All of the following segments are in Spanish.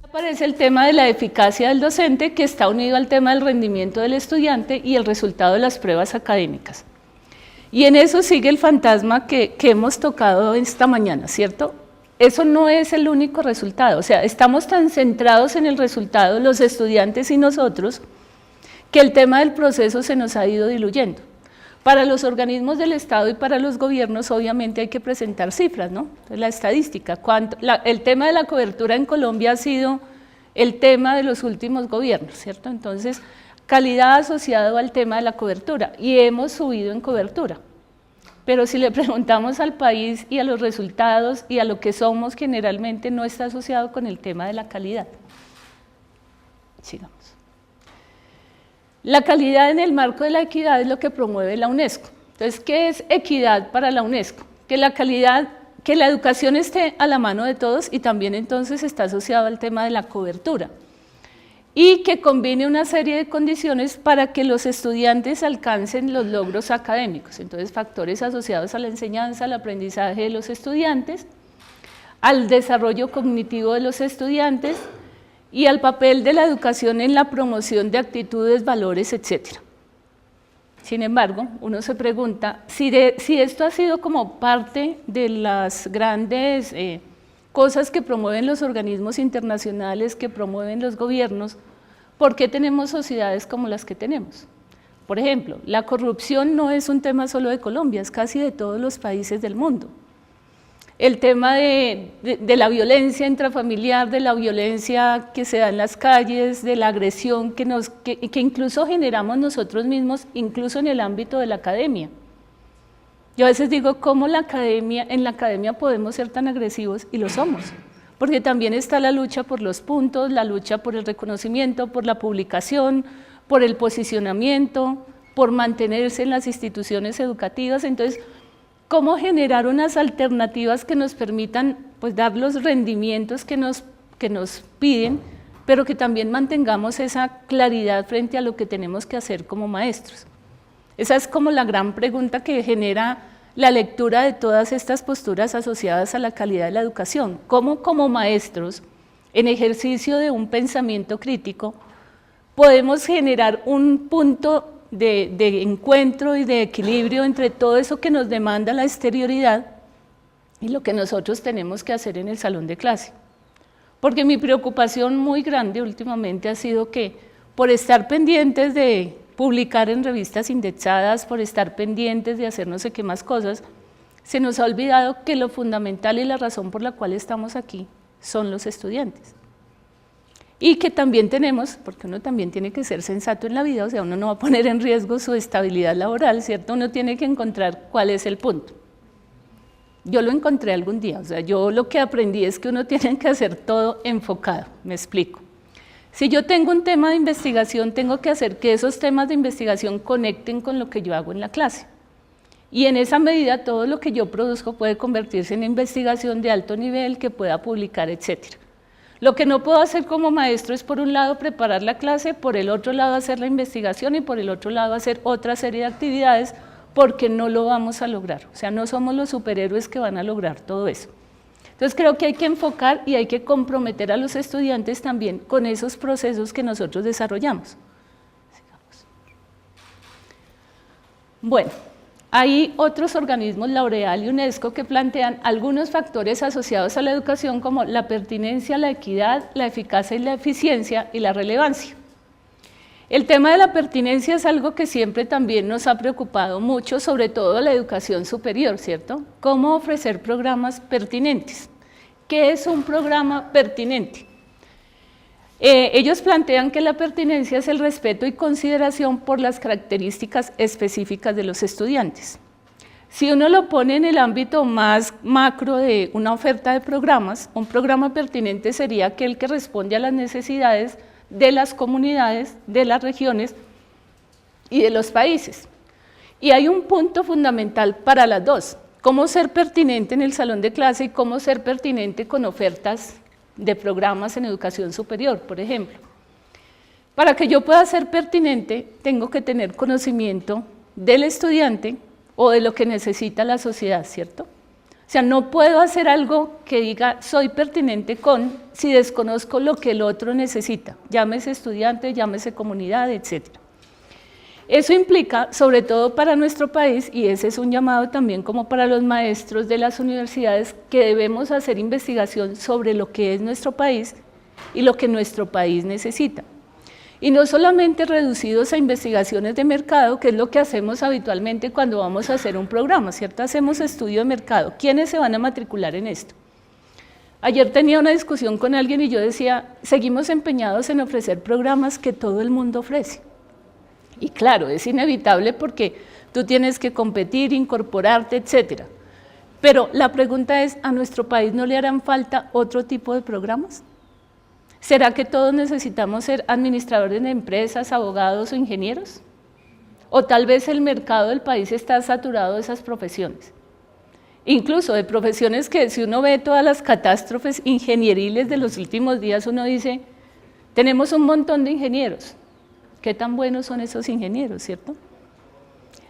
Aparece el tema de la eficacia del docente, que está unido al tema del rendimiento del estudiante y el resultado de las pruebas académicas. Y en eso sigue el fantasma que hemos tocado esta mañana, ¿cierto? Eso no es el único resultado, o sea, estamos tan centrados en el resultado, los estudiantes y nosotros, que el tema del proceso se nos ha ido diluyendo. Para los organismos del Estado y para los gobiernos, obviamente hay que presentar cifras, ¿no? La estadística, el tema de la cobertura en Colombia ha sido el tema de los últimos gobiernos, ¿cierto? Entonces, calidad asociado al tema de la cobertura, y hemos subido en cobertura. Pero si le preguntamos al país y a los resultados y a lo que somos, generalmente no está asociado con el tema de la calidad. Sigamos. La calidad en el marco de la equidad es lo que promueve la UNESCO. Entonces, ¿qué es equidad para la UNESCO? Que la calidad, que la educación esté a la mano de todos, y también entonces está asociado al tema de la cobertura. Y que combine una serie de condiciones para que los estudiantes alcancen los logros académicos. Entonces, factores asociados a la enseñanza, al aprendizaje de los estudiantes, al desarrollo cognitivo de los estudiantes, y al papel de la educación en la promoción de actitudes, valores, etc. Sin embargo, uno se pregunta si esto ha sido como parte de las grandes cosas que promueven los organismos internacionales, que promueven los gobiernos, ¿por qué tenemos sociedades como las que tenemos? Por ejemplo, la corrupción no es un tema solo de Colombia, es casi de todos los países del mundo. El tema de la violencia intrafamiliar, de la violencia que se da en las calles, de la agresión que incluso generamos nosotros mismos, incluso en el ámbito de la academia. Yo a veces digo, ¿cómo en la academia podemos ser tan agresivos? Y lo somos, porque también está la lucha por los puntos, la lucha por el reconocimiento, por la publicación, por el posicionamiento, por mantenerse en las instituciones educativas. Entonces, ¿cómo generar unas alternativas que nos permitan pues, dar los rendimientos que nos piden, pero que también mantengamos esa claridad frente a lo que tenemos que hacer como maestros? Esa es como la gran pregunta que genera la lectura de todas estas posturas asociadas a la calidad de la educación. ¿Cómo como maestros, en ejercicio de un pensamiento crítico, podemos generar un punto de encuentro y de equilibrio entre todo eso que nos demanda la exterioridad y lo que nosotros tenemos que hacer en el salón de clase? Porque mi preocupación muy grande últimamente ha sido que por estar pendientes de publicar en revistas indexadas, por estar pendientes de hacer no sé qué más cosas, se nos ha olvidado que lo fundamental y la razón por la cual estamos aquí son los estudiantes. Y que también tenemos, porque uno también tiene que ser sensato en la vida, o sea, uno no va a poner en riesgo su estabilidad laboral, ¿cierto? Uno tiene que encontrar cuál es el punto. Yo lo encontré algún día, o sea, yo lo que aprendí es que uno tiene que hacer todo enfocado, me explico. Si yo tengo un tema de investigación, tengo que hacer que esos temas de investigación conecten con lo que yo hago en la clase. Y en esa medida todo lo que yo produzco puede convertirse en investigación de alto nivel que pueda publicar, etcétera. Lo que no puedo hacer como maestro es, por un lado, preparar la clase, por el otro lado, hacer la investigación y por el otro lado, hacer otra serie de actividades, porque no lo vamos a lograr. O sea, no somos los superhéroes que van a lograr todo eso. Entonces, creo que hay que enfocar y hay que comprometer a los estudiantes también con esos procesos que nosotros desarrollamos. Bueno. Hay otros organismos, L'Oréal y UNESCO, que plantean algunos factores asociados a la educación como la pertinencia, la equidad, la eficacia y la eficiencia y la relevancia. El tema de la pertinencia es algo que siempre también nos ha preocupado mucho, sobre todo la educación superior, ¿cierto? ¿Cómo ofrecer programas pertinentes? ¿Qué es un programa pertinente? Ellos plantean que la pertinencia es el respeto y consideración por las características específicas de los estudiantes. Si uno lo pone en el ámbito más macro de una oferta de programas, un programa pertinente sería aquel que responde a las necesidades de las comunidades, de las regiones y de los países. Y hay un punto fundamental para las dos: cómo ser pertinente en el salón de clase y cómo ser pertinente con ofertas de programas en educación superior, por ejemplo. Para que yo pueda ser pertinente, tengo que tener conocimiento del estudiante o de lo que necesita la sociedad, ¿cierto? O sea, no puedo hacer algo que diga soy pertinente con si desconozco lo que el otro necesita, llámese estudiante, llámese comunidad, etc. Eso implica, sobre todo para nuestro país, y ese es un llamado también como para los maestros de las universidades, que debemos hacer investigación sobre lo que es nuestro país y lo que nuestro país necesita. Y no solamente reducidos a investigaciones de mercado, que es lo que hacemos habitualmente cuando vamos a hacer un programa, ¿cierto? Hacemos estudio de mercado. ¿Quiénes se van a matricular en esto? Ayer tenía una discusión con alguien y yo decía, seguimos empeñados en ofrecer programas que todo el mundo ofrece. Y claro, es inevitable porque tú tienes que competir, incorporarte, etc. Pero la pregunta es, ¿a nuestro país no le harán falta otro tipo de programas? ¿Será que todos necesitamos ser administradores de empresas, abogados o ingenieros? ¿O tal vez el mercado del país está saturado de esas profesiones? Incluso de profesiones que si uno ve todas las catástrofes ingenieriles de los últimos días, uno dice, tenemos un montón de ingenieros. ¿Qué tan buenos son esos ingenieros, cierto?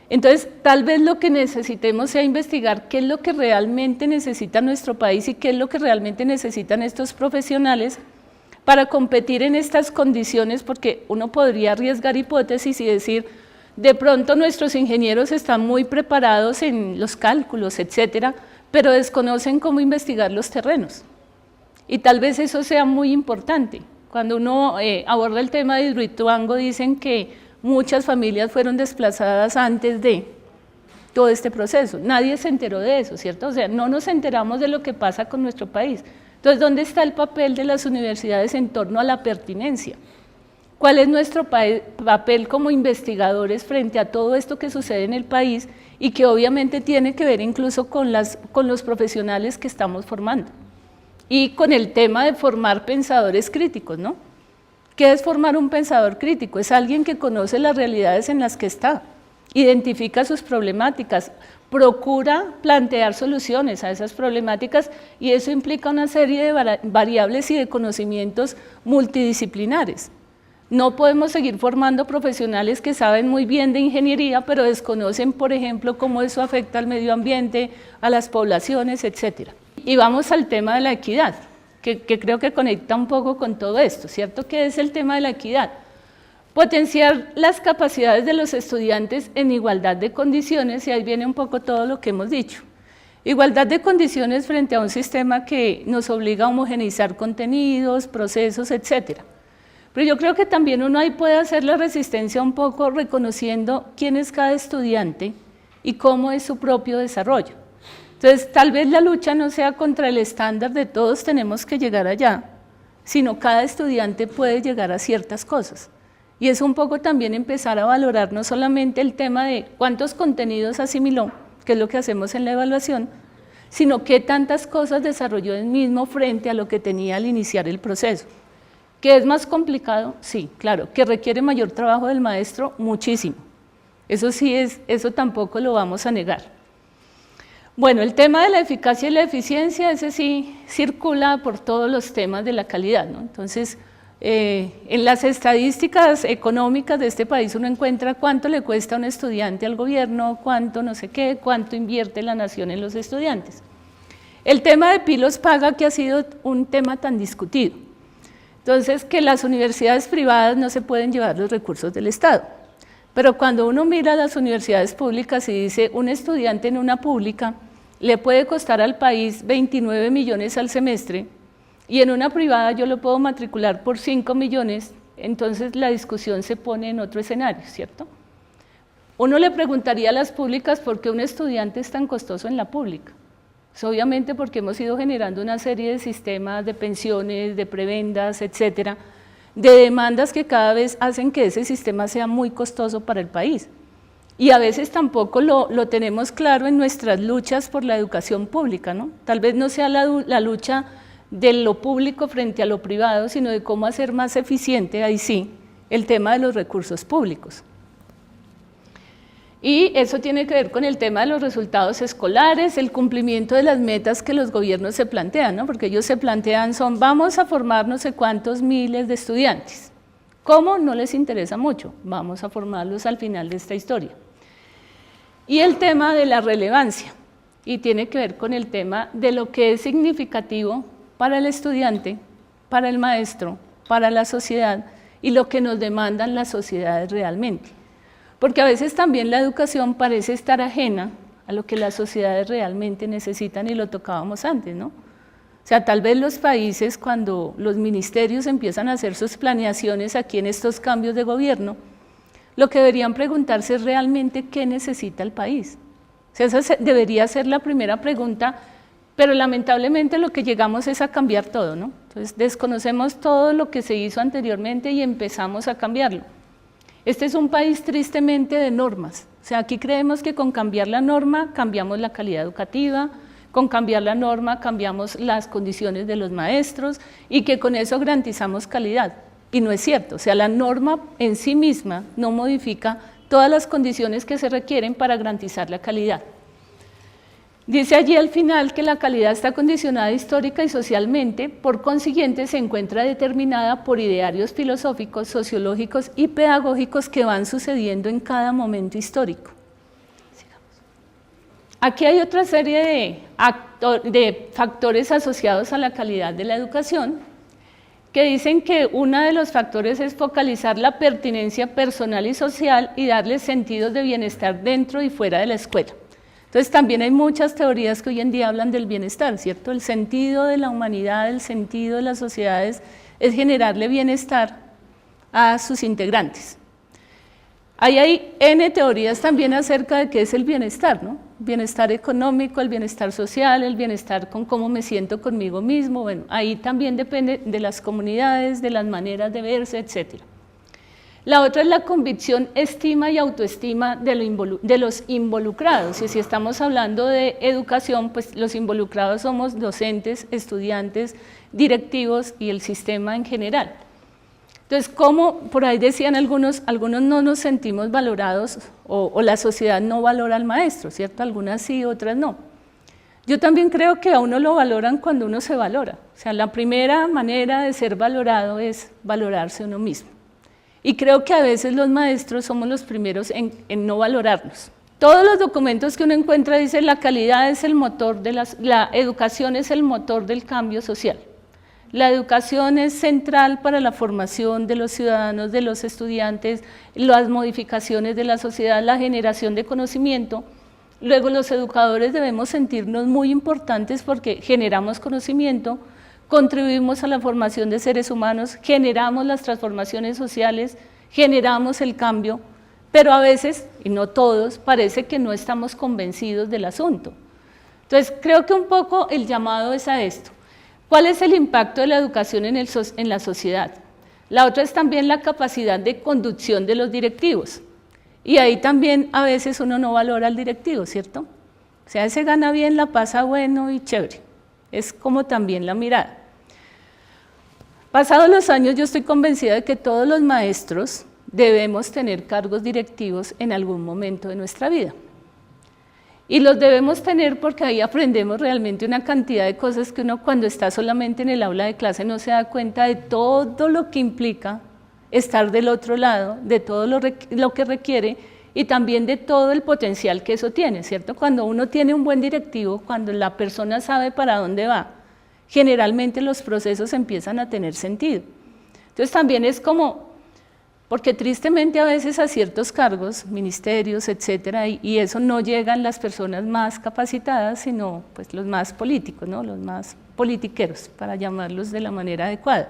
Entonces, tal vez lo que necesitemos sea investigar qué es lo que realmente necesita nuestro país y qué es lo que realmente necesitan estos profesionales para competir en estas condiciones, porque uno podría arriesgar hipótesis y decir, de pronto nuestros ingenieros están muy preparados en los cálculos, etcétera, pero desconocen cómo investigar los terrenos. Y tal vez eso sea muy importante. Cuando uno aborda el tema de Hidroituango, dicen que muchas familias fueron desplazadas antes de todo este proceso. Nadie se enteró de eso, ¿cierto? O sea, no nos enteramos de lo que pasa con nuestro país. Entonces, ¿dónde está el papel de las universidades en torno a la pertinencia? ¿Cuál es nuestro papel como investigadores frente a todo esto que sucede en el país y que obviamente tiene que ver incluso con los profesionales que estamos formando? Y con el tema de formar pensadores críticos, ¿no? ¿Qué es formar un pensador crítico? Es alguien que conoce las realidades en las que está, identifica sus problemáticas, procura plantear soluciones a esas problemáticas y eso implica una serie de variables y de conocimientos multidisciplinares. No podemos seguir formando profesionales que saben muy bien de ingeniería, pero desconocen, por ejemplo, cómo eso afecta al medio ambiente, a las poblaciones, etc. Y vamos al tema de la equidad, que creo que conecta un poco con todo esto, ¿cierto? ¿Qué es el tema de la equidad? Potenciar las capacidades de los estudiantes en igualdad de condiciones, y ahí viene un poco todo lo que hemos dicho. Igualdad de condiciones frente a un sistema que nos obliga a homogeneizar contenidos, procesos, etc. Pero yo creo que también uno ahí puede hacer la resistencia un poco reconociendo quién es cada estudiante y cómo es su propio desarrollo. Entonces, tal vez la lucha no sea contra el estándar de todos tenemos que llegar allá, sino cada estudiante puede llegar a ciertas cosas. Y es un poco también empezar a valorar no solamente el tema de cuántos contenidos asimiló, que es lo que hacemos en la evaluación, sino qué tantas cosas desarrolló él mismo frente a lo que tenía al iniciar el proceso. ¿Que es más complicado? Sí, claro. ¿Que requiere mayor trabajo del maestro? Muchísimo. Eso sí eso tampoco lo vamos a negar. Bueno, el tema de la eficacia y la eficiencia, ese sí circula por todos los temas de la calidad, ¿no? Entonces, en las estadísticas económicas de este país uno encuentra cuánto le cuesta a un estudiante al gobierno, cuánto no sé qué, cuánto invierte la nación en los estudiantes. El tema de Pilos Paga, que ha sido un tema tan discutido. Entonces, que las universidades privadas no se pueden llevar los recursos del Estado. Pero cuando uno mira las universidades públicas y dice, un estudiante en una pública le puede costar al país 29 millones al semestre, y en una privada yo lo puedo matricular por 5 millones, entonces la discusión se pone en otro escenario, ¿cierto? Uno le preguntaría a las públicas por qué un estudiante es tan costoso en la pública. Pues obviamente porque hemos ido generando una serie de sistemas de pensiones, de prebendas, etcétera, de demandas que cada vez hacen que ese sistema sea muy costoso para el país. Y a veces tampoco lo tenemos claro en nuestras luchas por la educación pública, ¿no? Tal vez no sea la lucha de lo público frente a lo privado, sino de cómo hacer más eficiente, ahí sí, el tema de los recursos públicos. Y eso tiene que ver con el tema de los resultados escolares, el cumplimiento de las metas que los gobiernos se plantean, ¿no? Porque ellos se plantean vamos a formar no sé cuántos miles de estudiantes. ¿Cómo? No les interesa mucho, vamos a formarlos al final de esta historia. Y el tema de la relevancia. y tiene que ver con el tema de lo que es significativo para el estudiante, para el maestro, para la sociedad y lo que nos demandan las sociedades realmente. Porque a veces también la educación parece estar ajena a lo que las sociedades realmente necesitan y lo tocábamos antes, ¿no? O sea, tal vez los países cuando los ministerios empiezan a hacer sus planeaciones aquí en estos cambios de gobierno, lo que deberían preguntarse es realmente qué necesita el país. O sea, esa debería ser la primera pregunta, pero lamentablemente lo que llegamos es a cambiar todo, ¿no? Entonces desconocemos todo lo que se hizo anteriormente y empezamos a cambiarlo. Este es un país tristemente de normas, o sea, aquí creemos que con cambiar la norma cambiamos la calidad educativa, con cambiar la norma cambiamos las condiciones de los maestros y que con eso garantizamos calidad. Y no es cierto, o sea, la norma en sí misma no modifica todas las condiciones que se requieren para garantizar la calidad. Dice allí al final que la calidad está condicionada histórica y socialmente, por consiguiente se encuentra determinada por idearios filosóficos, sociológicos y pedagógicos que van sucediendo en cada momento histórico. Aquí hay otra serie de factores asociados a la calidad de la educación que dicen que uno de los factores es focalizar la pertinencia personal y social y darle sentidos de bienestar dentro y fuera de la escuela. Entonces también hay muchas teorías que hoy en día hablan del bienestar, ¿cierto? El sentido de la humanidad, el sentido de las sociedades es generarle bienestar a sus integrantes. Ahí hay N teorías también acerca de qué es el bienestar, ¿no? Bienestar económico, el bienestar social, el bienestar con cómo me siento conmigo mismo, bueno, ahí también depende de las comunidades, de las maneras de verse, etc. La otra es la convicción, estima y autoestima de los involucrados, y si estamos hablando de educación, pues los involucrados somos docentes, estudiantes, directivos y el sistema en general. Entonces, como por ahí decían algunos no nos sentimos valorados o la sociedad no valora al maestro, ¿cierto? Algunas sí, otras no. Yo también creo que a uno lo valoran cuando uno se valora. O sea, la primera manera de ser valorado es valorarse uno mismo. Y creo que a veces los maestros somos los primeros en no valorarnos. Todos los documentos que uno encuentra dicen la calidad es el motor la educación es el motor del cambio social. La educación es central para la formación de los ciudadanos, de los estudiantes, las modificaciones de la sociedad, la generación de conocimiento. Luego los educadores debemos sentirnos muy importantes porque generamos conocimiento, contribuimos a la formación de seres humanos, generamos las transformaciones sociales, generamos el cambio, pero a veces, y no todos, parece que no estamos convencidos del asunto. Entonces creo que un poco el llamado es a esto. ¿Cuál es el impacto de la educación en la sociedad? La otra es también la capacidad de conducción de los directivos. Y ahí también a veces uno no valora al directivo, ¿cierto? O sea, ese gana bien, la pasa bueno y chévere. Es como también la mirada. Pasados los años yo estoy convencida de que todos los maestros debemos tener cargos directivos en algún momento de nuestra vida. Y los debemos tener porque ahí aprendemos realmente una cantidad de cosas que uno cuando está solamente en el aula de clase no se da cuenta de todo lo que implica estar del otro lado, de todo lo que requiere y también de todo el potencial que eso tiene, ¿cierto? Cuando uno tiene un buen directivo, cuando la persona sabe para dónde va, generalmente los procesos empiezan a tener sentido. Entonces también es como, porque tristemente a veces a ciertos cargos, ministerios, etcétera, y eso no llegan las personas más capacitadas, sino pues los más políticos, ¿no? Los más politiqueros, para llamarlos de la manera adecuada.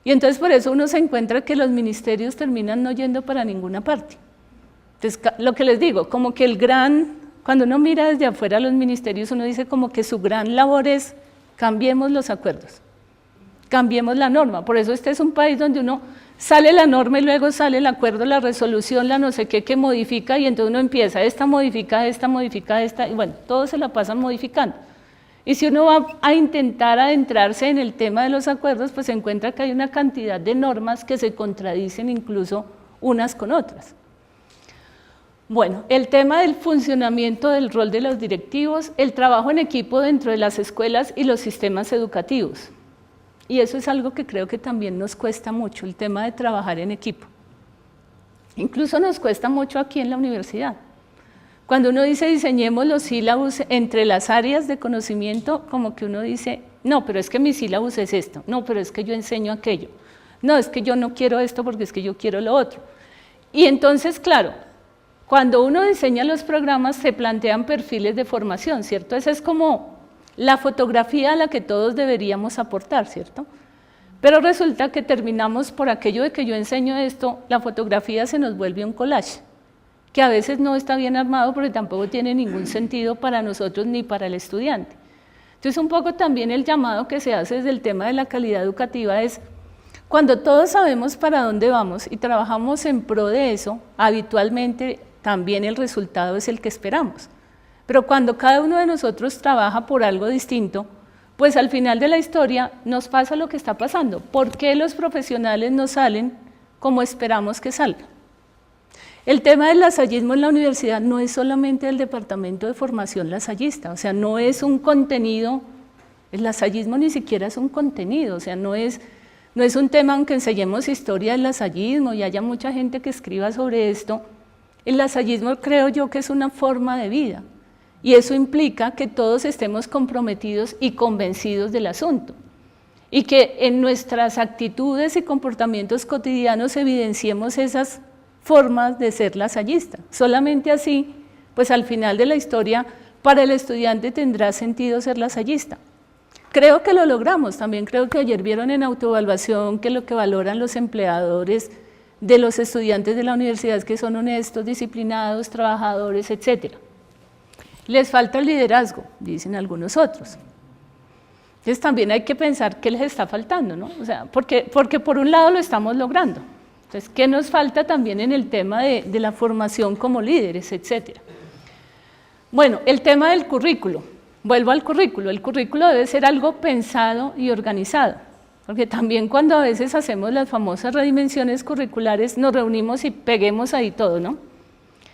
Y entonces por eso uno se encuentra que los ministerios terminan no yendo para ninguna parte. Entonces, lo que les digo, como que cuando uno mira desde afuera los ministerios, uno dice como que su gran labor es cambiemos los acuerdos, cambiemos la norma. Por eso este es un país donde uno sale la norma y luego sale el acuerdo, la resolución, la no sé qué que modifica y entonces uno empieza, esta modifica, y bueno, todos se la pasan modificando. Y si uno va a intentar adentrarse en el tema de los acuerdos, pues se encuentra que hay una cantidad de normas que se contradicen incluso unas con otras. Bueno, el tema del funcionamiento del rol de los directivos, el trabajo en equipo dentro de las escuelas y los sistemas educativos. Y eso es algo que creo que también nos cuesta mucho, el tema de trabajar en equipo. Incluso nos cuesta mucho aquí en la universidad, Cuando uno dice diseñemos los sílabos entre las áreas de conocimiento, como que uno dice, no, pero es que mi sílabus es esto, no, pero es que yo enseño aquello, no, es que yo no quiero esto porque es que yo quiero lo otro. Y entonces, claro, cuando uno diseña los programas se plantean perfiles de formación, ¿cierto? Esa es como la fotografía a la que todos deberíamos aportar, ¿cierto? Pero resulta que terminamos por aquello de que yo enseño esto, la fotografía se nos vuelve un collage, que a veces no está bien armado porque tampoco tiene ningún sentido para nosotros ni para el estudiante. Entonces, un poco también el llamado que se hace desde el tema de la calidad educativa es, cuando todos sabemos para dónde vamos y trabajamos en pro de eso, habitualmente también el resultado es el que esperamos. Pero cuando cada uno de nosotros trabaja por algo distinto, pues al final de la historia nos pasa lo que está pasando. ¿Por qué los profesionales no salen como esperamos que salgan? El tema del lasallismo en la universidad no es solamente el departamento de formación lasallista, o sea, no es un contenido, el lasallismo ni siquiera es un contenido, o sea, no es un tema aunque enseñemos historia del lasallismo y haya mucha gente que escriba sobre esto, el lasallismo creo yo que es una forma de vida y eso implica que todos estemos comprometidos y convencidos del asunto y que en nuestras actitudes y comportamientos cotidianos evidenciemos esas formas de ser lasallista. Solamente así, pues al final de la historia, para el estudiante tendrá sentido ser lasallista. Creo que lo logramos, también creo que ayer vieron en autoevaluación que lo que valoran los empleadores de los estudiantes de la universidad es que son honestos, disciplinados, trabajadores, etc. Les falta el liderazgo, dicen algunos otros. Entonces también hay que pensar qué les está faltando, ¿no? O sea, porque por un lado lo estamos logrando. Entonces, ¿qué nos falta también en el tema de la formación como líderes, etcétera? Bueno, el tema del currículo. Vuelvo al currículo. El currículo debe ser algo pensado y organizado, porque también cuando a veces hacemos las famosas redimensiones curriculares, nos reunimos y peguemos ahí todo, ¿no?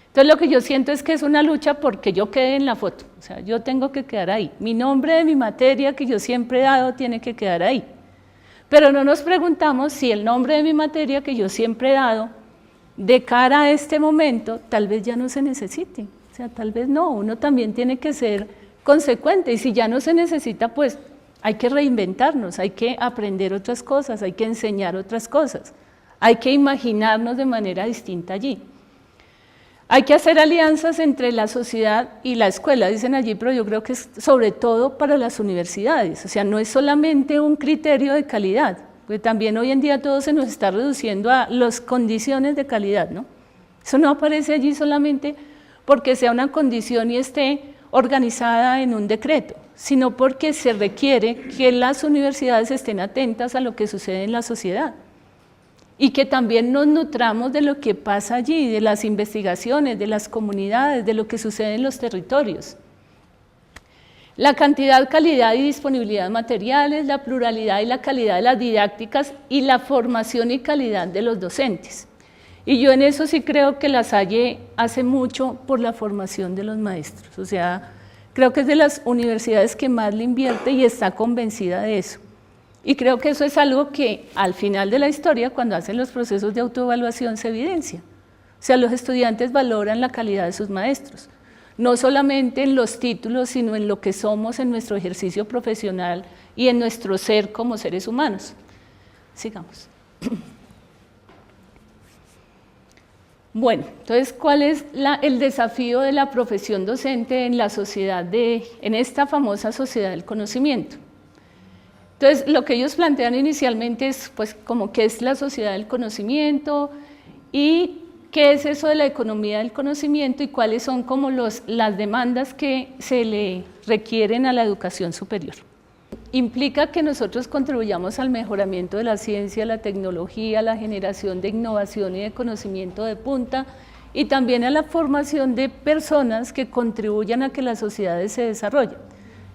Entonces, lo que yo siento es que es una lucha porque yo quede en la foto, o sea, yo tengo que quedar ahí. Mi nombre de mi materia que yo siempre he dado tiene que quedar ahí. Pero no nos preguntamos si el nombre de mi materia que yo siempre he dado, de cara a este momento, tal vez ya no se necesite. O sea, tal vez no, uno también tiene que ser consecuente y si ya no se necesita, pues hay que reinventarnos, hay que aprender otras cosas, hay que enseñar otras cosas, hay que imaginarnos de manera distinta allí. Hay que hacer alianzas entre la sociedad y la escuela, dicen allí, pero yo creo que es sobre todo para las universidades, o sea, no es solamente un criterio de calidad, porque también hoy en día todo se nos está reduciendo a las condiciones de calidad, ¿no? Eso no aparece allí solamente porque sea una condición y esté organizada en un decreto, sino porque se requiere que las universidades estén atentas a lo que sucede en la sociedad. Y que también nos nutramos de lo que pasa allí, de las investigaciones, de las comunidades, de lo que sucede en los territorios. La cantidad, calidad y disponibilidad de materiales, la pluralidad y la calidad de las didácticas y la formación y calidad de los docentes. Y yo en eso sí creo que La Salle hace mucho por la formación de los maestros, o sea, creo que es de las universidades que más le invierte y está convencida de eso. Y creo que eso es algo que al final de la historia, cuando hacen los procesos de autoevaluación, se evidencia. O sea, los estudiantes valoran la calidad de sus maestros, no solamente en los títulos, sino en lo que somos en nuestro ejercicio profesional y en nuestro ser como seres humanos. Sigamos. Bueno, entonces, ¿cuál es el desafío de la profesión docente en la sociedad en esta famosa sociedad del conocimiento? Entonces, lo que ellos plantean inicialmente es, pues, como qué es la sociedad del conocimiento y qué es eso de la economía del conocimiento y cuáles son como las demandas que se le requieren a la educación superior. Implica que nosotros contribuyamos al mejoramiento de la ciencia, la tecnología, la generación de innovación y de conocimiento de punta y también a la formación de personas que contribuyan a que las sociedades se desarrollen.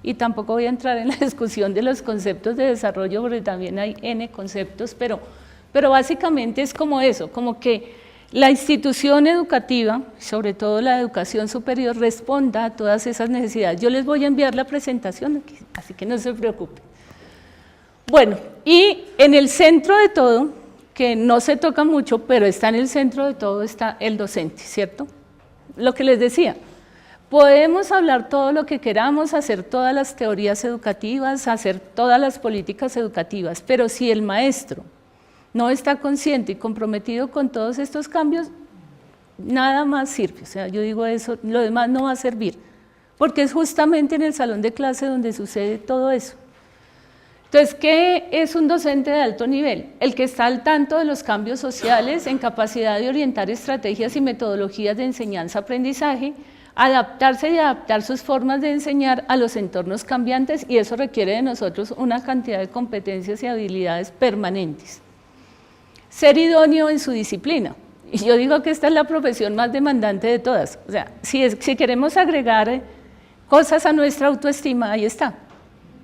Y tampoco voy a entrar en la discusión de los conceptos de desarrollo porque también hay N conceptos, pero básicamente es como eso, como que la institución educativa, sobre todo la educación superior, responda a todas esas necesidades. Yo les voy a enviar la presentación, así que no se preocupen. Bueno, y en el centro de todo, que no se toca mucho, pero está en el centro de todo, está el docente, ¿cierto? Lo que les decía. Podemos hablar todo lo que queramos, hacer todas las teorías educativas, hacer todas las políticas educativas, pero si el maestro no está consciente y comprometido con todos estos cambios, nada más sirve. O sea, yo digo eso, lo demás no va a servir, porque es justamente en el salón de clase donde sucede todo eso. Entonces, ¿qué es un docente de alto nivel? El que está al tanto de los cambios sociales, en capacidad de orientar estrategias y metodologías de enseñanza-aprendizaje, adaptarse y adaptar sus formas de enseñar a los entornos cambiantes, y eso requiere de nosotros una cantidad de competencias y habilidades permanentes. Ser idóneo en su disciplina. Y yo digo que esta es la profesión más demandante de todas. O sea, si queremos agregar cosas a nuestra autoestima, ahí está.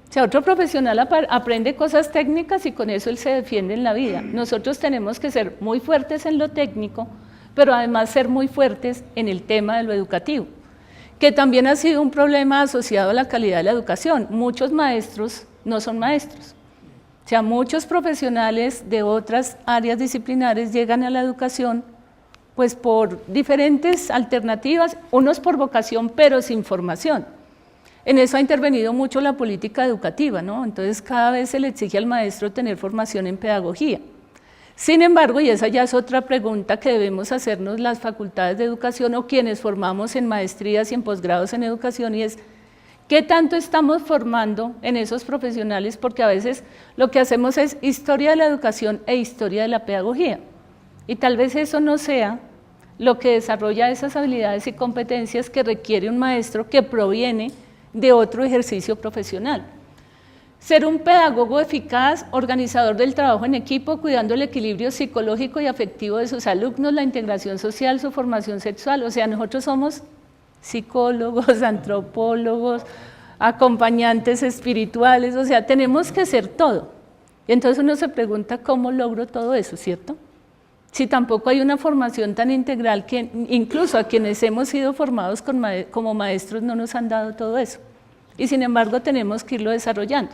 O sea, otro profesional aprende cosas técnicas y con eso él se defiende en la vida. Nosotros tenemos que ser muy fuertes en lo técnico, pero además ser muy fuertes en el tema de lo educativo, que también ha sido un problema asociado a la calidad de la educación. Muchos maestros no son maestros. O sea, muchos profesionales de otras áreas disciplinares llegan a la educación pues por diferentes alternativas, unos por vocación, pero sin formación. En eso ha intervenido mucho la política educativa, ¿no? Entonces cada vez se le exige al maestro tener formación en pedagogía. Sin embargo, y esa ya es otra pregunta que debemos hacernos las facultades de educación o quienes formamos en maestrías y en posgrados en educación, y es ¿qué tanto estamos formando en esos profesionales? Porque a veces lo que hacemos es historia de la educación e historia de la pedagogía, y tal vez eso no sea lo que desarrolla esas habilidades y competencias que requiere un maestro que proviene de otro ejercicio profesional. Ser un pedagogo eficaz, organizador del trabajo en equipo, cuidando el equilibrio psicológico y afectivo de sus alumnos, la integración social, su formación sexual. O sea, nosotros somos psicólogos, antropólogos, acompañantes espirituales, o sea, tenemos que ser todo. Y entonces uno se pregunta cómo logro todo eso, ¿cierto? Si tampoco hay una formación tan integral que incluso a quienes hemos sido formados como maestros no nos han dado todo eso. Y sin embargo tenemos que irlo desarrollando.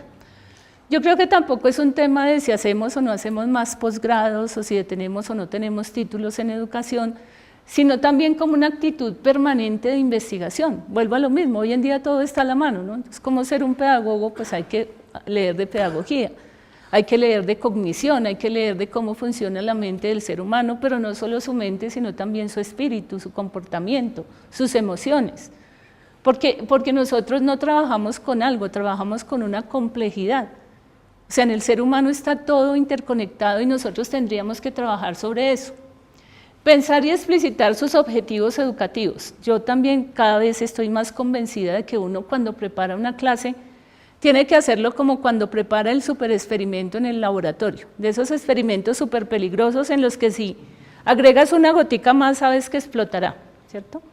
Yo creo que tampoco es un tema de si hacemos o no hacemos más posgrados o si tenemos o no tenemos títulos en educación, sino también como una actitud permanente de investigación. Vuelvo a lo mismo, hoy en día todo está a la mano, ¿no? Entonces, como ser un pedagogo, pues hay que leer de pedagogía, hay que leer de cognición, hay que leer de cómo funciona la mente del ser humano, pero no solo su mente, sino también su espíritu, su comportamiento, sus emociones. Porque nosotros no trabajamos con algo, trabajamos con una complejidad. O sea, en el ser humano está todo interconectado y nosotros tendríamos que trabajar sobre eso. Pensar y explicitar sus objetivos educativos. Yo también cada vez estoy más convencida de que uno cuando prepara una clase tiene que hacerlo como cuando prepara el superexperimento en el laboratorio, de esos experimentos súper peligrosos en los que si agregas una gotica más sabes que explotará, ¿cierto?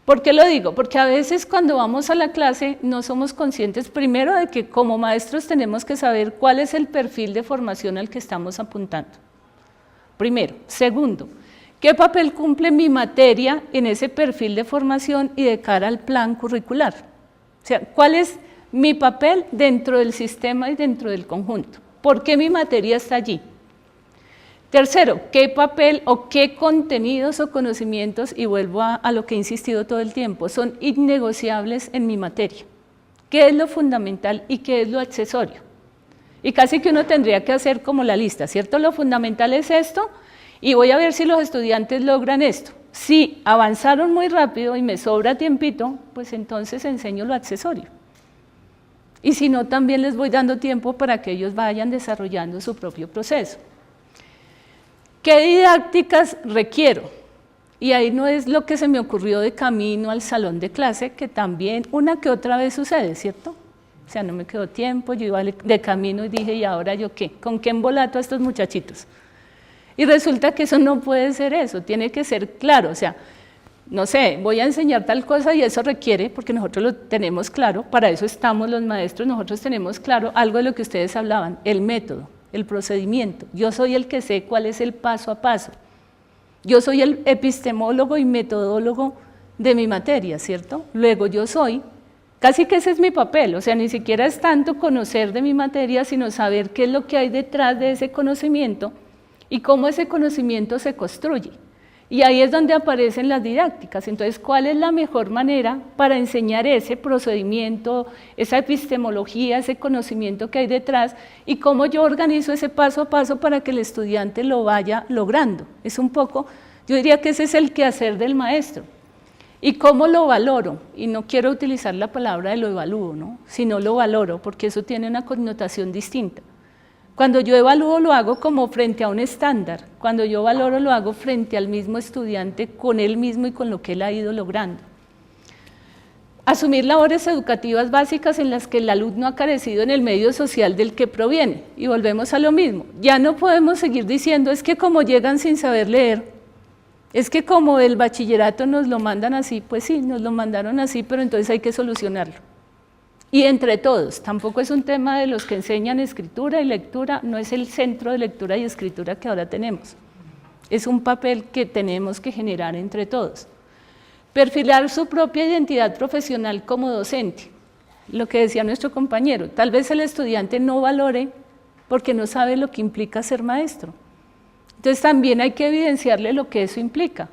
¿Por qué lo digo? Porque a veces cuando vamos a la clase no somos conscientes primero de que como maestros tenemos que saber cuál es el perfil de formación al que estamos apuntando. Primero. Segundo, ¿qué papel cumple mi materia en ese perfil de formación y de cara al plan curricular? O sea, ¿cuál es mi papel dentro del sistema y dentro del conjunto? ¿Por qué mi materia está allí? Tercero, ¿qué papel o qué contenidos o conocimientos, y vuelvo a lo que he insistido todo el tiempo, son innegociables en mi materia? ¿Qué es lo fundamental y qué es lo accesorio? Y casi que uno tendría que hacer como la lista, ¿cierto? Lo fundamental es esto y voy a ver si los estudiantes logran esto. Si avanzaron muy rápido y me sobra tiempito, pues entonces enseño lo accesorio. Y si no, también les voy dando tiempo para que ellos vayan desarrollando su propio proceso. ¿Qué didácticas requiero? Y ahí no es lo que se me ocurrió de camino al salón de clase, que también una que otra vez sucede, ¿cierto? O sea, no me quedó tiempo, yo iba de camino y dije, ¿y ahora yo qué? ¿Con qué embolato a estos muchachitos? Y resulta que eso no puede ser eso, tiene que ser claro, o sea, no sé, voy a enseñar tal cosa y eso requiere, porque nosotros lo tenemos claro, para eso estamos los maestros, nosotros tenemos claro algo de lo que ustedes hablaban, el método, el procedimiento. Yo soy el que sé cuál es el paso a paso. Yo soy el epistemólogo y metodólogo de mi materia, ¿cierto? Luego yo soy, casi que ese es mi papel, o sea, ni siquiera es tanto conocer de mi materia, sino saber qué es lo que hay detrás de ese conocimiento y cómo ese conocimiento se construye. Y ahí es donde aparecen las didácticas. Entonces, ¿cuál es la mejor manera para enseñar ese procedimiento, esa epistemología, ese conocimiento que hay detrás y cómo yo organizo ese paso a paso para que el estudiante lo vaya logrando? Es un poco, yo diría que ese es el quehacer del maestro. ¿Y cómo lo valoro? Y no quiero utilizar la palabra de lo evalúo, ¿no? Sino lo valoro, porque eso tiene una connotación distinta. Cuando yo evalúo lo hago como frente a un estándar, cuando yo valoro lo hago frente al mismo estudiante, con él mismo y con lo que él ha ido logrando. Asumir labores educativas básicas en las que el alumno ha carecido en el medio social del que proviene. Y volvemos a lo mismo, ya no podemos seguir diciendo es que como llegan sin saber leer, es que como el bachillerato nos lo mandan así, pues sí, nos lo mandaron así, pero entonces hay que solucionarlo. Y entre todos, tampoco es un tema de los que enseñan escritura y lectura, no es el centro de lectura y escritura que ahora tenemos. Es un papel que tenemos que generar entre todos. Perfilar su propia identidad profesional como docente, lo que decía nuestro compañero, tal vez el estudiante no valore porque no sabe lo que implica ser maestro. Entonces también hay que evidenciarle lo que eso implica.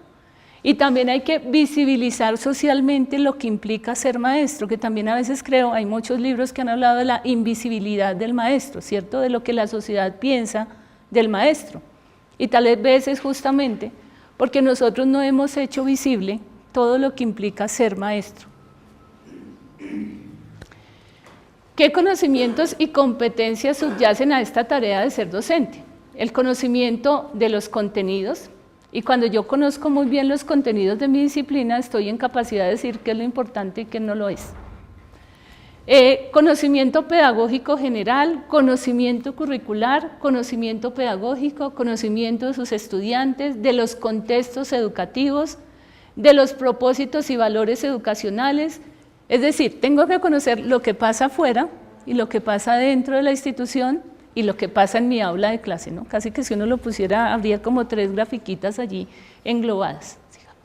Y también hay que visibilizar socialmente lo que implica ser maestro, que también a veces creo, hay muchos libros que han hablado de la invisibilidad del maestro, ¿cierto? De lo que la sociedad piensa del maestro. Y tal vez es justamente porque nosotros no hemos hecho visible todo lo que implica ser maestro. ¿Qué conocimientos y competencias subyacen a esta tarea de ser docente? El conocimiento de los contenidos. Y cuando yo conozco muy bien los contenidos de mi disciplina, estoy en capacidad de decir qué es lo importante y qué no lo es. Conocimiento pedagógico general, conocimiento curricular, conocimiento pedagógico, conocimiento de sus estudiantes, de los contextos educativos, de los propósitos y valores educacionales. Es decir, tengo que conocer lo que pasa afuera y lo que pasa dentro de la institución, y lo que pasa en mi aula de clase, ¿no? Casi que si uno lo pusiera, habría como 3 grafiquitas allí englobadas. Digamos.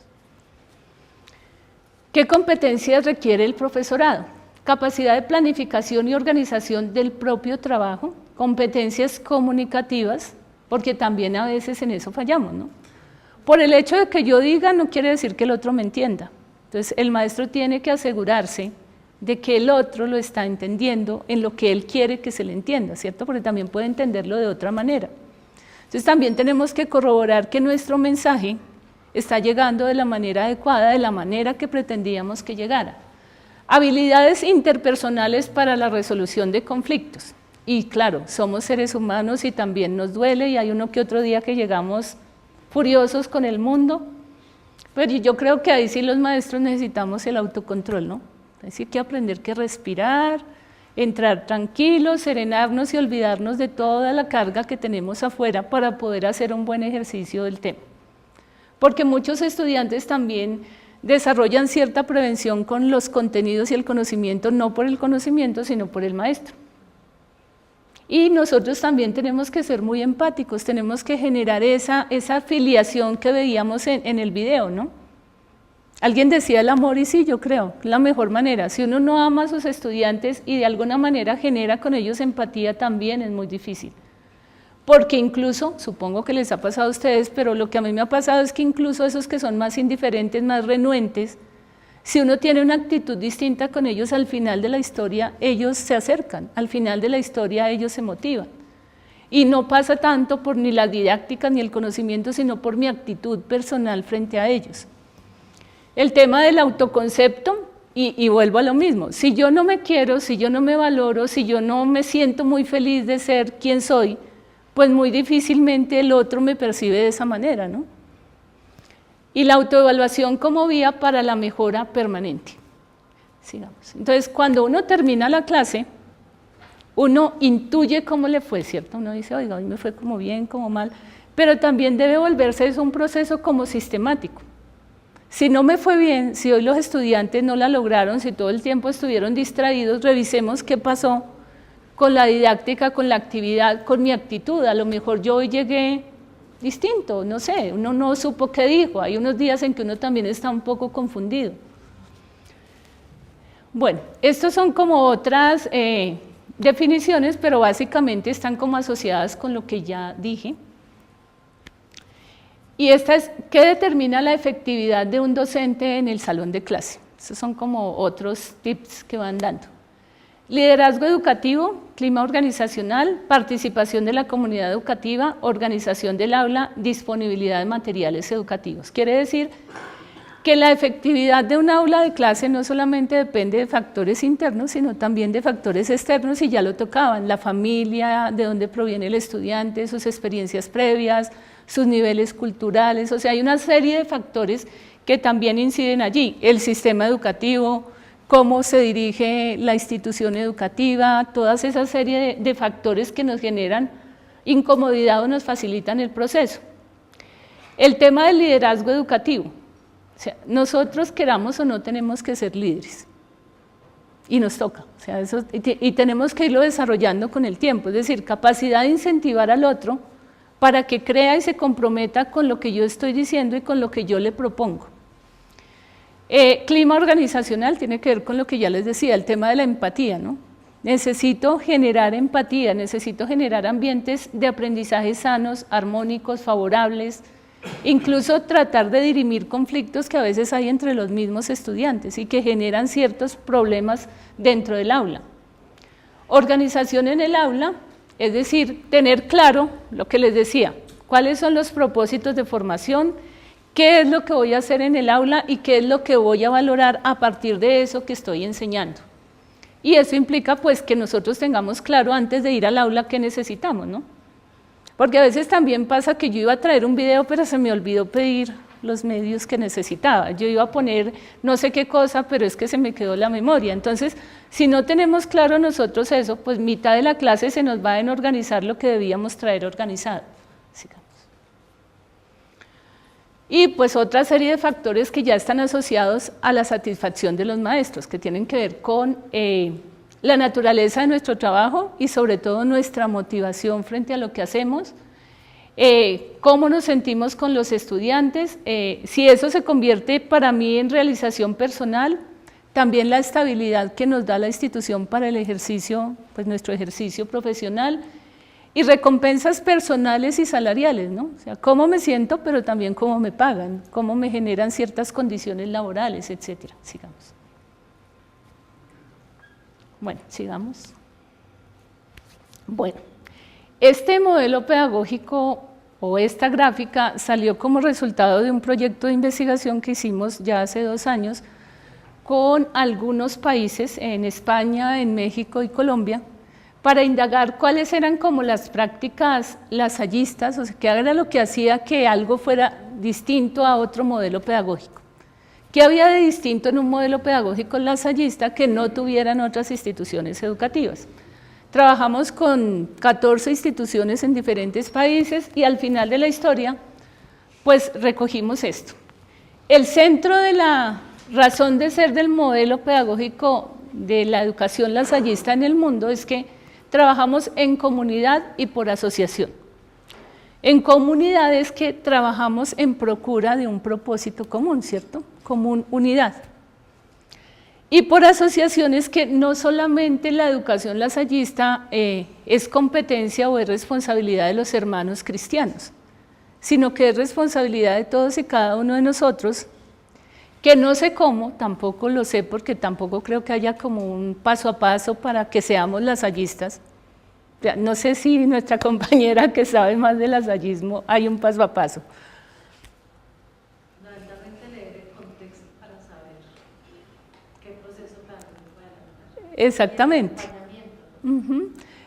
¿Qué competencias requiere el profesorado? Capacidad de planificación y organización del propio trabajo, competencias comunicativas, porque también a veces en eso fallamos, ¿no? Por el hecho de que yo diga no quiere decir que el otro me entienda. Entonces el maestro tiene que asegurarse de que el otro lo está entendiendo en lo que él quiere que se le entienda, ¿cierto? Porque también puede entenderlo de otra manera. Entonces también tenemos que corroborar que nuestro mensaje está llegando de la manera adecuada, de la manera que pretendíamos que llegara. Habilidades interpersonales para la resolución de conflictos. Y claro, somos seres humanos y también nos duele y hay uno que otro día que llegamos furiosos con el mundo, pero yo creo que ahí sí los maestros necesitamos el autocontrol, ¿no? Es decir, que aprender que respirar, entrar tranquilos, serenarnos y olvidarnos de toda la carga que tenemos afuera para poder hacer un buen ejercicio del tema. Porque muchos estudiantes también desarrollan cierta prevención con los contenidos y el conocimiento, no por el conocimiento, sino por el maestro. Y nosotros también tenemos que ser muy empáticos, tenemos que generar esa afiliación que veíamos en el video, ¿no? Alguien decía el amor y sí, yo creo, la mejor manera. Si uno no ama a sus estudiantes y de alguna manera genera con ellos empatía, también es muy difícil. Porque incluso, supongo que les ha pasado a ustedes, pero lo que a mí me ha pasado es que incluso esos que son más indiferentes, más renuentes, si uno tiene una actitud distinta con ellos al final de la historia, ellos se acercan, al final de la historia ellos se motivan. Y no pasa tanto por ni la didáctica ni el conocimiento, sino por mi actitud personal frente a ellos. El tema del autoconcepto, y vuelvo a lo mismo, si yo no me quiero, si yo no me valoro, si yo no me siento muy feliz de ser quien soy, pues muy difícilmente el otro me percibe de esa manera, ¿no? Y la autoevaluación como vía para la mejora permanente. Sigamos. Entonces, cuando uno termina la clase, uno intuye cómo le fue, ¿cierto? Uno dice, oiga, hoy me fue como bien, como mal, pero también debe volverse eso un proceso como sistemático. Si no me fue bien, si hoy los estudiantes no la lograron, si todo el tiempo estuvieron distraídos, revisemos qué pasó con la didáctica, con la actividad, con mi actitud. A lo mejor yo hoy llegué distinto, no sé, uno no supo qué dijo, hay unos días en que uno también está un poco confundido. Bueno, estos son como otras definiciones, pero básicamente están como asociadas con lo que ya dije. Y esta es, ¿qué determina la efectividad de un docente en el salón de clase? Esos son como otros tips que van dando. Liderazgo educativo, clima organizacional, participación de la comunidad educativa, organización del aula, disponibilidad de materiales educativos. Quiere decir que la efectividad de un aula de clase no solamente depende de factores internos, sino también de factores externos, y ya lo tocaban, la familia, de dónde proviene el estudiante, sus experiencias previas, sus niveles culturales, o sea, hay una serie de factores que también inciden allí, el sistema educativo, cómo se dirige la institución educativa, toda esa serie de factores que nos generan incomodidad o nos facilitan el proceso. El tema del liderazgo educativo, o sea, nosotros queramos o no tenemos que ser líderes, y nos toca, o sea, y tenemos que irlo desarrollando con el tiempo, es decir, capacidad de incentivar al otro para que crea y se comprometa con lo que yo estoy diciendo y con lo que yo le propongo. Clima organizacional tiene que ver con lo que ya les decía, el tema de la empatía, ¿no? Necesito generar empatía, necesito generar ambientes de aprendizaje sanos, armónicos, favorables, incluso tratar de dirimir conflictos que a veces hay entre los mismos estudiantes y que generan ciertos problemas dentro del aula. Organización en el aula, es decir, tener claro lo que les decía, cuáles son los propósitos de formación, qué es lo que voy a hacer en el aula y qué es lo que voy a valorar a partir de eso que estoy enseñando. Y eso implica pues que nosotros tengamos claro antes de ir al aula qué necesitamos, ¿no? Porque a veces también pasa que yo iba a traer un video, pero se me olvidó pedir los medios que necesitaba. Yo iba a poner no sé qué cosa, pero es que se me quedó la memoria. Entonces, si no tenemos claro nosotros eso, pues mitad de la clase se nos va en organizar lo que debíamos traer organizado. Y pues otra serie de factores que ya están asociados a la satisfacción de los maestros, que tienen que ver con la naturaleza de nuestro trabajo y sobre todo nuestra motivación frente a lo que hacemos, cómo nos sentimos con los estudiantes, si eso se convierte para mí en realización personal, también la estabilidad que nos da la institución para el ejercicio, pues nuestro ejercicio profesional, y recompensas personales y salariales, ¿no? O sea, cómo me siento, pero también cómo me pagan, cómo me generan ciertas condiciones laborales, etcétera. Sigamos. Bueno, sigamos. Bueno, este modelo pedagógico o esta gráfica salió como resultado de un proyecto de investigación que hicimos ya hace 2 años con algunos países, en España, en México y Colombia, para indagar cuáles eran como las prácticas lasallistas, o sea, qué era lo que hacía que algo fuera distinto a otro modelo pedagógico. ¿Qué había de distinto en un modelo pedagógico lasallista que no tuvieran otras instituciones educativas? Trabajamos con 14 instituciones en diferentes países y al final de la historia, pues recogimos esto. El centro de la razón de ser del modelo pedagógico de la educación lasallista en el mundo es que trabajamos en comunidad y por asociación. En comunidad es que trabajamos en procura de un propósito común, ¿cierto? Común, unidad. Y por asociación es que no solamente la educación lasallista es competencia o es responsabilidad de los hermanos cristianos, sino que es responsabilidad de todos y cada uno de nosotros, que no sé cómo, tampoco lo sé porque tampoco creo que haya como un paso a paso para que seamos lasallistas. No sé si nuestra compañera que sabe más de lasallismo hay un paso a paso. Realmente leer el contexto para saber qué proceso pedagógico adelantar. Exactamente.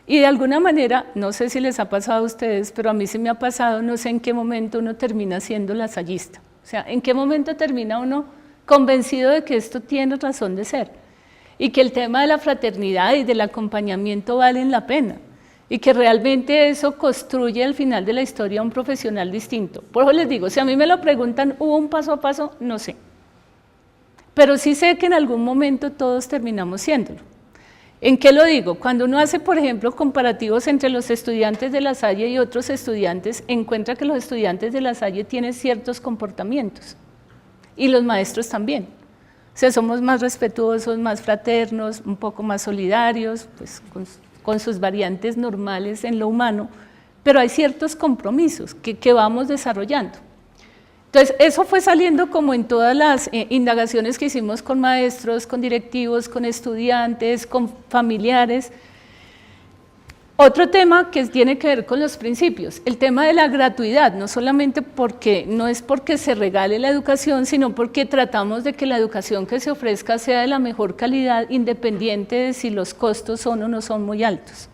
Y de alguna manera, no sé si les ha pasado a ustedes, pero a mí se me ha pasado, no sé en qué momento uno termina siendo lasallista. O sea, en qué momento termina uno convencido de que esto tiene razón de ser y que el tema de la fraternidad y del acompañamiento valen la pena y que realmente eso construye al final de la historia un profesional distinto. Por eso les digo, si a mí me lo preguntan, ¿hubo un paso a paso? No sé. Pero sí sé que en algún momento todos terminamos siéndolo. ¿En qué lo digo? Cuando uno hace, por ejemplo, comparativos entre los estudiantes de La Salle y otros estudiantes, encuentra que los estudiantes de La Salle tienen ciertos comportamientos y los maestros también. O sea, somos más respetuosos, más fraternos, un poco más solidarios, pues con sus variantes normales en lo humano, pero hay ciertos compromisos que vamos desarrollando. Entonces, eso fue saliendo como en todas las indagaciones que hicimos con maestros, con directivos, con estudiantes, con familiares. Otro tema que tiene que ver con los principios, el tema de la gratuidad, no solamente no es porque se regale la educación, sino porque tratamos de que la educación que se ofrezca sea de la mejor calidad, independiente de si los costos son o no son muy altos.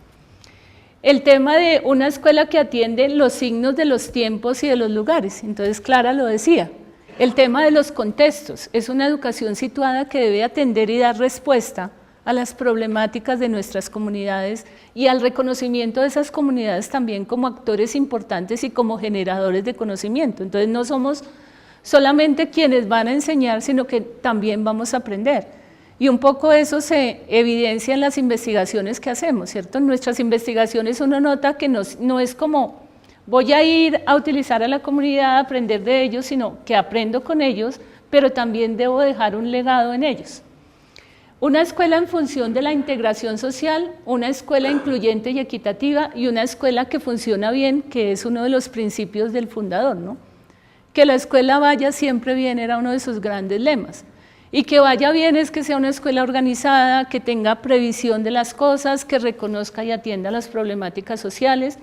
El tema de una escuela que atiende los signos de los tiempos y de los lugares, entonces Clara lo decía. El tema de los contextos, es una educación situada que debe atender y dar respuesta a las problemáticas de nuestras comunidades y al reconocimiento de esas comunidades también como actores importantes y como generadores de conocimiento. Entonces no somos solamente quienes van a enseñar, sino que también vamos a aprender. Y un poco eso se evidencia en las investigaciones que hacemos, ¿cierto? En nuestras investigaciones uno nota que no es como voy a ir a utilizar a la comunidad, a aprender de ellos, sino que aprendo con ellos, pero también debo dejar un legado en ellos. Una escuela en función de la integración social, una escuela incluyente y equitativa y una escuela que funciona bien, que es uno de los principios del fundador, ¿no? Que la escuela vaya siempre bien era uno de sus grandes lemas. Y que vaya bien es que sea una escuela organizada, que tenga previsión de las cosas, que reconozca y atienda las problemáticas sociales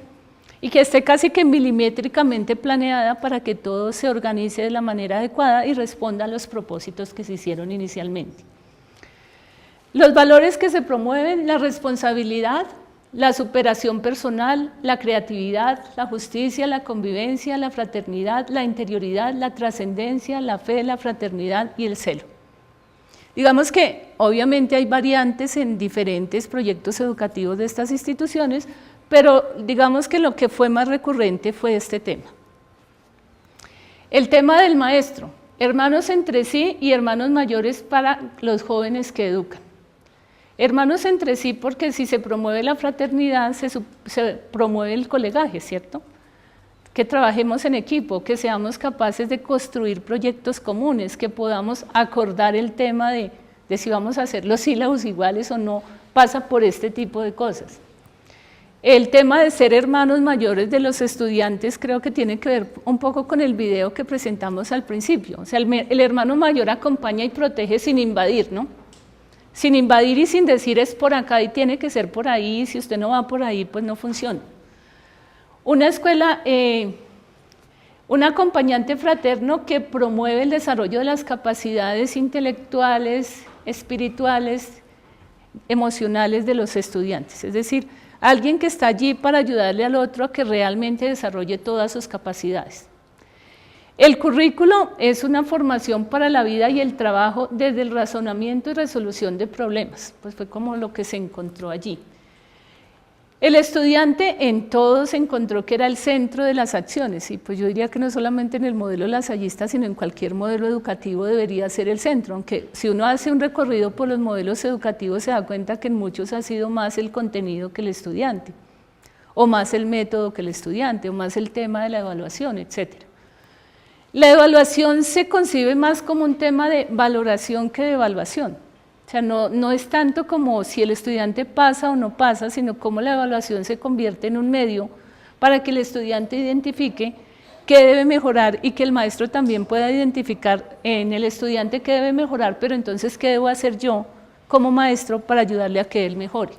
y que esté casi que milimétricamente planeada para que todo se organice de la manera adecuada y responda a los propósitos que se hicieron inicialmente. Los valores que se promueven, la responsabilidad, la superación personal, la creatividad, la justicia, la convivencia, la fraternidad, la interioridad, la trascendencia, la fe, la fraternidad y el celo. Digamos que obviamente hay variantes en diferentes proyectos educativos de estas instituciones, pero digamos que lo que fue más recurrente fue este tema. El tema del maestro, hermanos entre sí y hermanos mayores para los jóvenes que educan. Hermanos entre sí porque si se promueve la fraternidad, se promueve el colegaje, ¿cierto? Que trabajemos en equipo, que seamos capaces de construir proyectos comunes, que podamos acordar el tema de si vamos a hacer los sílabos iguales o no, pasa por este tipo de cosas. El tema de ser hermanos mayores de los estudiantes creo que tiene que ver un poco con el video que presentamos al principio. O sea, el hermano mayor acompaña y protege sin invadir, ¿no? Sin invadir y sin decir es por acá y tiene que ser por ahí, si usted no va por ahí, pues no funciona. Una escuela, un acompañante fraterno que promueve el desarrollo de las capacidades intelectuales, espirituales, emocionales de los estudiantes, es decir, alguien que está allí para ayudarle al otro a que realmente desarrolle todas sus capacidades. El currículo es una formación para la vida y el trabajo desde el razonamiento y resolución de problemas, pues fue como lo que se encontró allí. El estudiante en todo se encontró que era el centro de las acciones, y pues yo diría que no solamente en el modelo lasallista, sino en cualquier modelo educativo debería ser el centro, aunque si uno hace un recorrido por los modelos educativos se da cuenta que en muchos ha sido más el contenido que el estudiante, o más el método que el estudiante, o más el tema de la evaluación, etcétera. La evaluación se concibe más como un tema de valoración que de evaluación. O sea, no es tanto como si el estudiante pasa o no pasa, sino cómo la evaluación se convierte en un medio para que el estudiante identifique qué debe mejorar y que el maestro también pueda identificar en el estudiante qué debe mejorar, pero entonces qué debo hacer yo como maestro para ayudarle a que él mejore.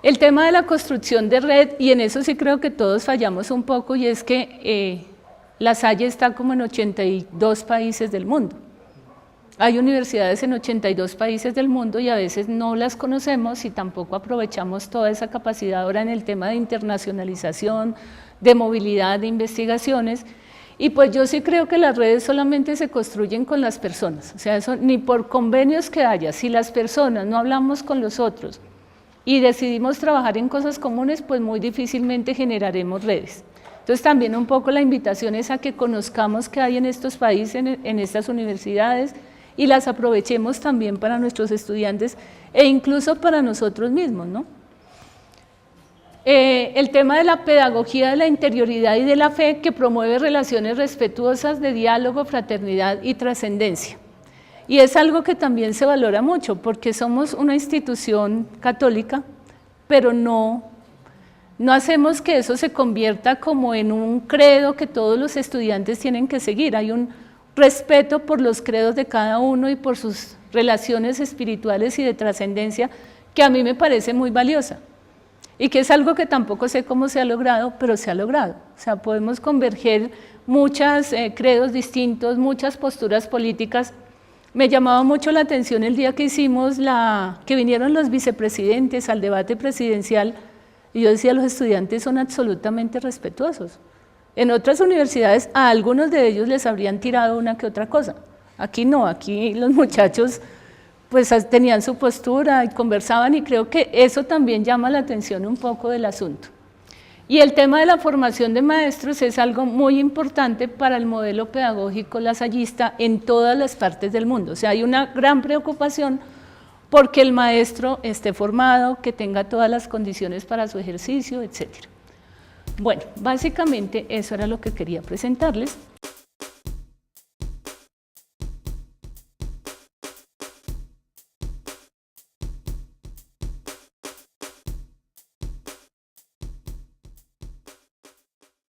El tema de la construcción de red, y en eso sí creo que todos fallamos un poco, y es que La Salle está como en 82 países del mundo. Hay universidades en 82 países del mundo y a veces no las conocemos y tampoco aprovechamos toda esa capacidad ahora en el tema de internacionalización, de movilidad, de investigaciones. Y pues yo sí creo que las redes solamente se construyen con las personas, o sea, eso ni por convenios que haya, si las personas no hablamos con los otros y decidimos trabajar en cosas comunes, pues muy difícilmente generaremos redes. Entonces también un poco la invitación es a que conozcamos qué hay en estos países, en estas universidades, y las aprovechemos también para nuestros estudiantes e incluso para nosotros mismos, ¿no? El tema de la pedagogía de la interioridad y de la fe que promueve relaciones respetuosas de diálogo, fraternidad y trascendencia. Y es algo que también se valora mucho porque somos una institución católica, pero no No hacemos que eso se convierta como en un credo que todos los estudiantes tienen que seguir. Hay un respeto por los credos de cada uno y por sus relaciones espirituales y de trascendencia que a mí me parece muy valiosa y que es algo que tampoco sé cómo se ha logrado, pero se ha logrado. O sea, podemos converger muchos credos distintos, muchas posturas políticas. Me llamaba mucho la atención el día que hicimos que vinieron los vicepresidentes al debate presidencial y yo decía, los estudiantes son absolutamente respetuosos. En otras universidades a algunos de ellos les habrían tirado una que otra cosa. Aquí no, aquí los muchachos pues tenían su postura y conversaban y creo que eso también llama la atención un poco del asunto. Y el tema de la formación de maestros es algo muy importante para el modelo pedagógico lasallista en todas las partes del mundo. O sea, hay una gran preocupación porque el maestro esté formado, que tenga todas las condiciones para su ejercicio, etc. Bueno, básicamente eso era lo que quería presentarles.